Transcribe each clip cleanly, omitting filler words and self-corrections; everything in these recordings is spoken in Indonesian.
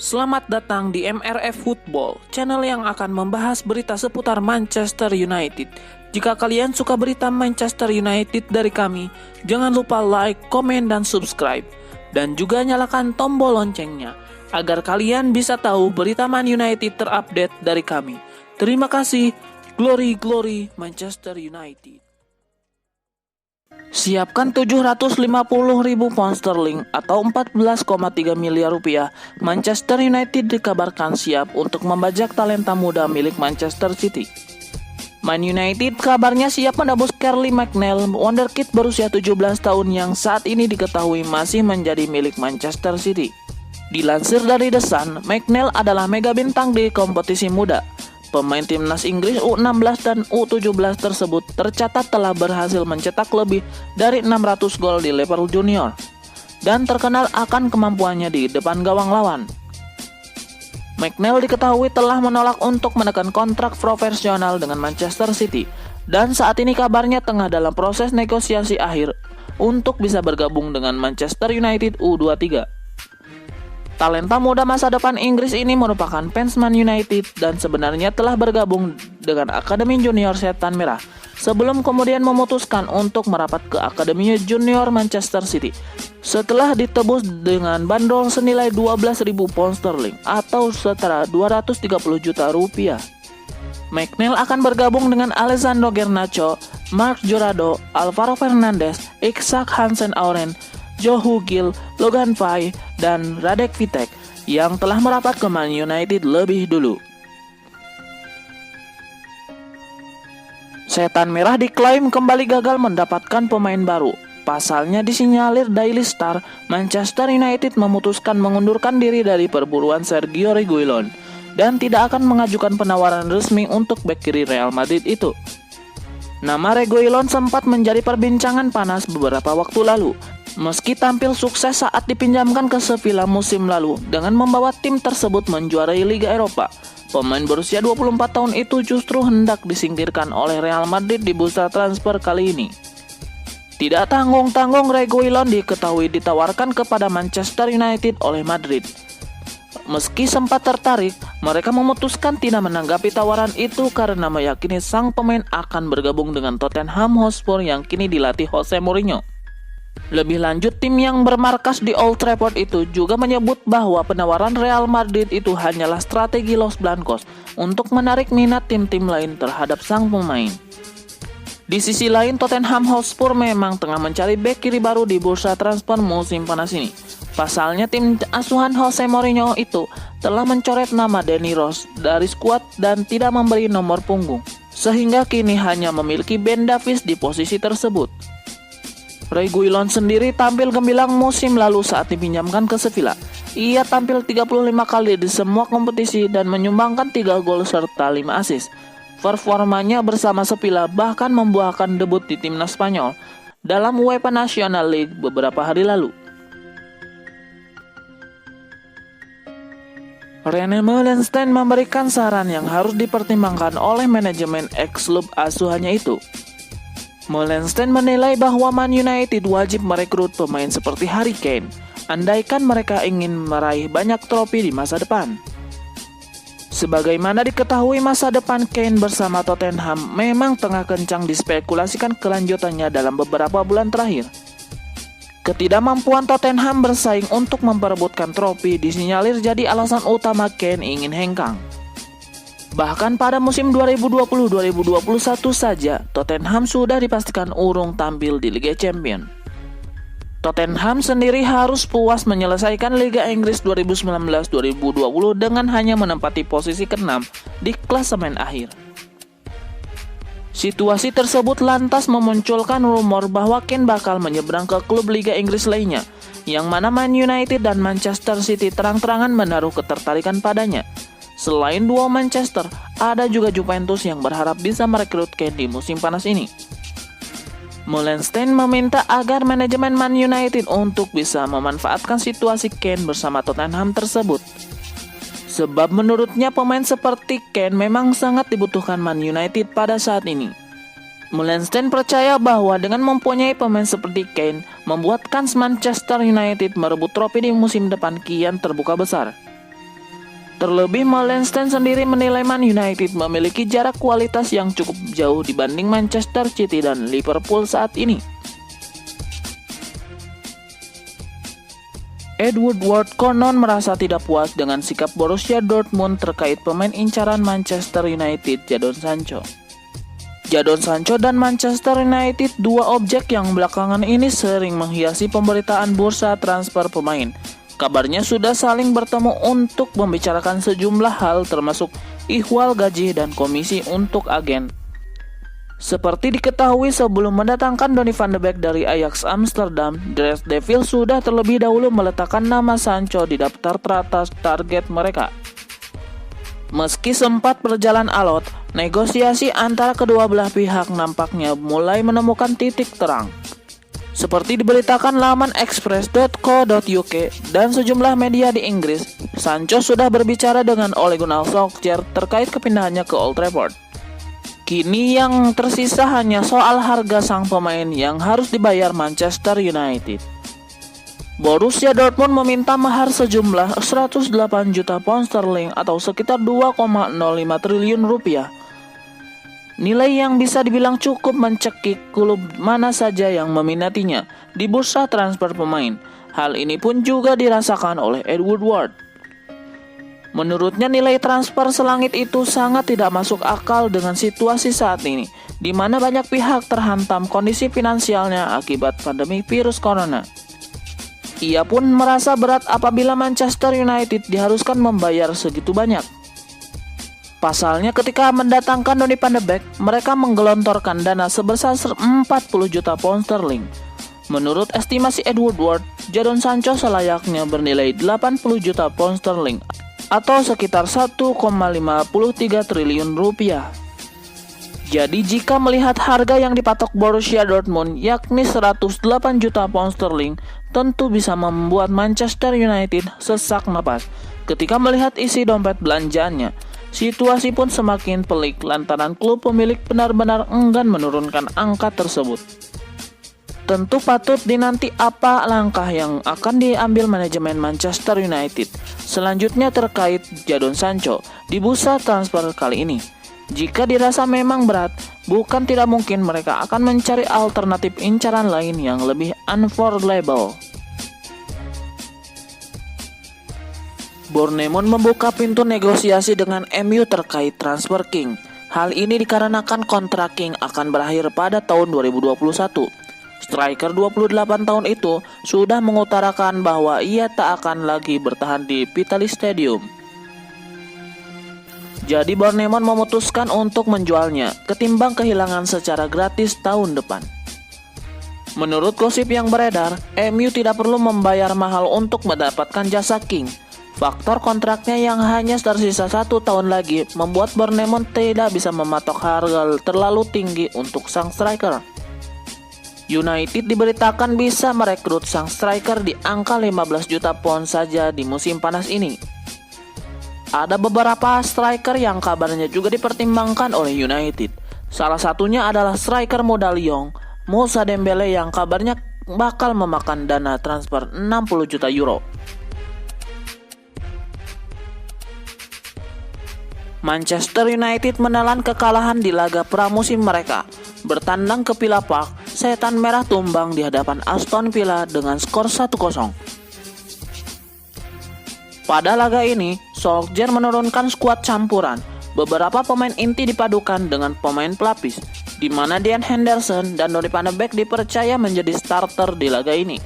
Selamat datang di MRF Football, channel yang akan membahas berita seputar Manchester United. Jika kalian suka berita Manchester United dari kami, jangan lupa like, komen, dan subscribe. Dan juga nyalakan tombol loncengnya, agar kalian bisa tahu berita Man United terupdate dari kami. Terima kasih, Glory Glory Manchester United. Siapkan 750.000 pound sterling atau 14,3 miliar rupiah. Manchester United dikabarkan siap untuk membajak talenta muda milik Manchester City. Man United kabarnya siap menebus Charlie McNeil, wonderkid berusia 17 tahun yang saat ini diketahui masih menjadi milik Manchester City. Dilansir dari The Sun, McNeil adalah mega bintang di kompetisi muda. Pemain timnas Inggris U16 dan U17 tersebut tercatat telah berhasil mencetak lebih dari 600 gol di level junior dan terkenal akan kemampuannya di depan gawang lawan. McNeil diketahui telah menolak untuk menekan kontrak profesional dengan Manchester City dan saat ini kabarnya tengah dalam proses negosiasi akhir untuk bisa bergabung dengan Manchester United U23. Talenta muda masa depan Inggris ini merupakan fans Man United dan sebenarnya telah bergabung dengan Akademi Junior Setan Merah sebelum kemudian memutuskan untuk merapat ke Akademi Junior Manchester City setelah ditebus dengan bandrol senilai 12.000 pound sterling atau setara 230 juta rupiah. McNeil akan bergabung dengan Alessandro Garnacho, Marc Jurado, Alvaro Fernandes, Isak Hansen-Aurén, Joe Hugill, Logan Pye, dan Radek Vitek yang telah merapat ke Man United lebih dulu. Setan Merah diklaim kembali gagal mendapatkan pemain baru. Pasalnya disinyalir Daily Star, Manchester United memutuskan mengundurkan diri dari perburuan Sergio Reguilon dan tidak akan mengajukan penawaran resmi untuk bek kiri Real Madrid itu. Nama Reguilon sempat menjadi perbincangan panas beberapa waktu lalu. Meski tampil sukses saat dipinjamkan ke Sevilla musim lalu dengan membawa tim tersebut menjuarai Liga Eropa, pemain berusia 24 tahun itu justru hendak disingkirkan oleh Real Madrid di bursa transfer kali ini. Tidak tanggung-tanggung Reguilon diketahui ditawarkan kepada Manchester United oleh Madrid. Meski sempat tertarik, mereka memutuskan tidak menanggapi tawaran itu karena meyakini sang pemain akan bergabung dengan Tottenham Hotspur yang kini dilatih Jose Mourinho. Lebih lanjut, tim yang bermarkas di Old Trafford itu juga menyebut bahwa penawaran Real Madrid itu hanyalah strategi Los Blancos untuk menarik minat tim-tim lain terhadap sang pemain. Di sisi lain, Tottenham Hotspur memang tengah mencari bek kiri baru di bursa transfer musim panas ini. Pasalnya tim asuhan Jose Mourinho itu telah mencoret nama Danny Rose dari skuad dan tidak memberi nomor punggung, sehingga kini hanya memiliki Ben Davies di posisi tersebut. Reguilon sendiri tampil gemilang musim lalu saat dipinjamkan ke Sevilla. Ia tampil 35 kali di semua kompetisi dan menyumbangkan 3 gol serta 5 assist. Performanya bersama Sevilla bahkan membuahkan debut di timnas Spanyol dalam UEFA National League beberapa hari lalu. Rene Meulensteen memberikan saran yang harus dipertimbangkan oleh manajemen ex-klub asuhannya itu. Meulensteen menilai bahwa Man United wajib merekrut pemain seperti Harry Kane, andaikan mereka ingin meraih banyak trofi di masa depan. Sebagaimana diketahui, masa depan Kane bersama Tottenham memang tengah kencang dispekulasikan kelanjutannya dalam beberapa bulan terakhir. Ketidakmampuan Tottenham bersaing untuk memperebutkan trofi disinyalir jadi alasan utama Kane ingin hengkang. Bahkan pada musim 2020-2021 saja, Tottenham sudah dipastikan urung tampil di Liga Champions. Tottenham sendiri harus puas menyelesaikan Liga Inggris 2019-2020 dengan hanya menempati posisi ke-6 di klasemen akhir. Situasi tersebut lantas memunculkan rumor bahwa Kane bakal menyeberang ke klub Liga Inggris lainnya, yang mana Man United dan Manchester City terang-terangan menaruh ketertarikan padanya. Selain duo Manchester, ada juga Juventus yang berharap bisa merekrut Kane di musim panas ini. Meulensteen meminta agar manajemen Man United untuk bisa memanfaatkan situasi Kane bersama Tottenham tersebut. Sebab menurutnya pemain seperti Kane memang sangat dibutuhkan Man United pada saat ini. Meulensteen percaya bahwa dengan mempunyai pemain seperti Kane, membuat kans Manchester United merebut trofi di musim depan kian terbuka besar. Terlebih Meulensteen sendiri menilai Man United memiliki jarak kualitas yang cukup jauh dibanding Manchester City dan Liverpool saat ini. Edward Ward konon merasa tidak puas dengan sikap Borussia Dortmund terkait pemain incaran Manchester United, Jadon Sancho. Jadon Sancho dan Manchester United, dua objek yang belakangan ini sering menghiasi pemberitaan bursa transfer pemain. Kabarnya sudah saling bertemu untuk membicarakan sejumlah hal termasuk ihwal gaji dan komisi untuk agen. Seperti diketahui sebelum mendatangkan Donny van de Beek dari Ajax Amsterdam, The Red Devils sudah terlebih dahulu meletakkan nama Sancho di daftar teratas target mereka. Meski sempat berjalan alot, negosiasi antara kedua belah pihak nampaknya mulai menemukan titik terang. Seperti diberitakan laman express.co.uk dan sejumlah media di Inggris, Sancho sudah berbicara dengan Ole Gunnar Solskjaer terkait kepindahannya ke Old Trafford. Kini yang tersisa hanya soal harga sang pemain yang harus dibayar Manchester United. Borussia Dortmund meminta mahar sejumlah 108 juta pound sterling atau sekitar 2,05 triliun rupiah. Nilai yang bisa dibilang cukup mencekik klub mana saja yang meminatinya di bursa transfer pemain. Hal ini pun juga dirasakan oleh Edward Ward. Menurutnya nilai transfer selangit itu sangat tidak masuk akal dengan situasi saat ini, di mana banyak pihak terhantam kondisi finansialnya akibat pandemi virus corona. Ia pun merasa berat apabila Manchester United diharuskan membayar segitu banyak. Pasalnya ketika mendatangkan Donny van de Beek, mereka menggelontorkan dana sebesar 40 juta pound sterling. Menurut estimasi Edward Ward, Jadon Sancho selayaknya bernilai 80 juta pound sterling atau sekitar 1,53 triliun rupiah. Jadi jika melihat harga yang dipatok Borussia Dortmund yakni 108 juta pound sterling, tentu bisa membuat Manchester United sesak napas ketika melihat isi dompet belanjaannya. Situasi pun semakin pelik lantaran klub pemilik benar-benar enggan menurunkan angka tersebut. Tentu patut dinanti apa langkah yang akan diambil manajemen Manchester United selanjutnya terkait Jadon Sancho di bursa transfer kali ini. Jika dirasa memang berat, bukan tidak mungkin mereka akan mencari alternatif incaran lain yang lebih affordable. Bournemouth membuka pintu negosiasi dengan MU terkait transfer King. Hal ini dikarenakan kontrak King akan berakhir pada tahun 2021. Striker 28 tahun itu sudah mengutarakan bahwa ia tak akan lagi bertahan di Vitality Stadium. Jadi Bournemouth memutuskan untuk menjualnya ketimbang kehilangan secara gratis tahun depan. Menurut gosip yang beredar, MU tidak perlu membayar mahal untuk mendapatkan jasa King. Faktor kontraknya yang hanya tersisa 1 tahun lagi membuat Bournemouth tidak bisa mematok harga terlalu tinggi untuk sang striker. United diberitakan bisa merekrut sang striker di angka 15 juta pound saja di musim panas ini. Ada beberapa striker yang kabarnya juga dipertimbangkan oleh United. Salah satunya adalah striker muda Lyon, Moussa Dembele yang kabarnya bakal memakan dana transfer 60 juta euro. Manchester United menelan kekalahan di laga pramusim mereka. Bertandang ke Villa Park, Setan Merah tumbang di hadapan Aston Villa dengan skor 1-0. Pada laga ini, Solskjaer menurunkan skuad campuran. Beberapa pemain inti dipadukan dengan pemain pelapis, di mana Dean Henderson dan Donny van de Beek dipercaya menjadi starter di laga ini.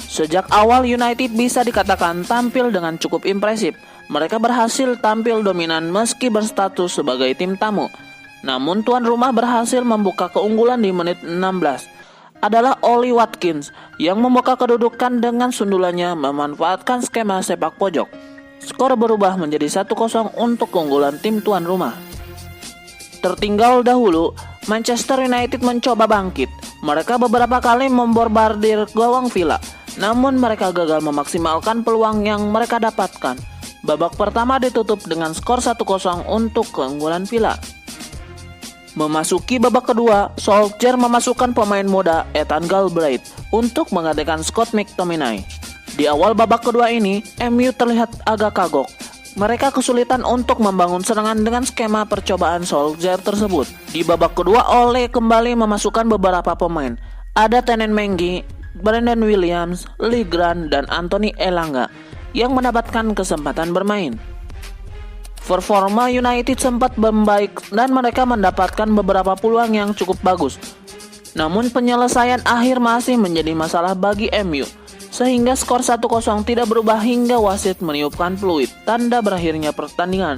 Sejak awal United bisa dikatakan tampil dengan cukup impresif. Mereka berhasil tampil dominan meski berstatus sebagai tim tamu. Namun tuan rumah berhasil membuka keunggulan di menit 16. Adalah Ollie Watkins yang membuka kedudukan dengan sundulannya memanfaatkan skema sepak pojok. Skor berubah menjadi 1-0 untuk keunggulan tim tuan rumah. Tertinggal dahulu, Manchester United mencoba bangkit. Mereka beberapa kali membombardir gawang Villa, namun mereka gagal memaksimalkan peluang yang mereka dapatkan. Babak pertama ditutup dengan skor 1-0 untuk keunggulan Villa. Memasuki babak kedua, Solskjaer memasukkan pemain muda Ethan Galbraith untuk menggantikan Scott McTominay. Di awal babak kedua ini, MU terlihat agak kagok. Mereka kesulitan untuk membangun serangan dengan skema percobaan Solskjaer tersebut. Di babak kedua, Ole kembali memasukkan beberapa pemain. Ada Tenen Mengi, Brandon Williams, Lee Grant, dan Anthony Elanga yang mendapatkan kesempatan bermain. Performa United sempat membaik dan mereka mendapatkan beberapa peluang yang cukup bagus. Namun penyelesaian akhir masih menjadi masalah bagi MU. Sehingga skor 1-0 tidak berubah hingga wasit meniupkan peluit tanda berakhirnya pertandingan.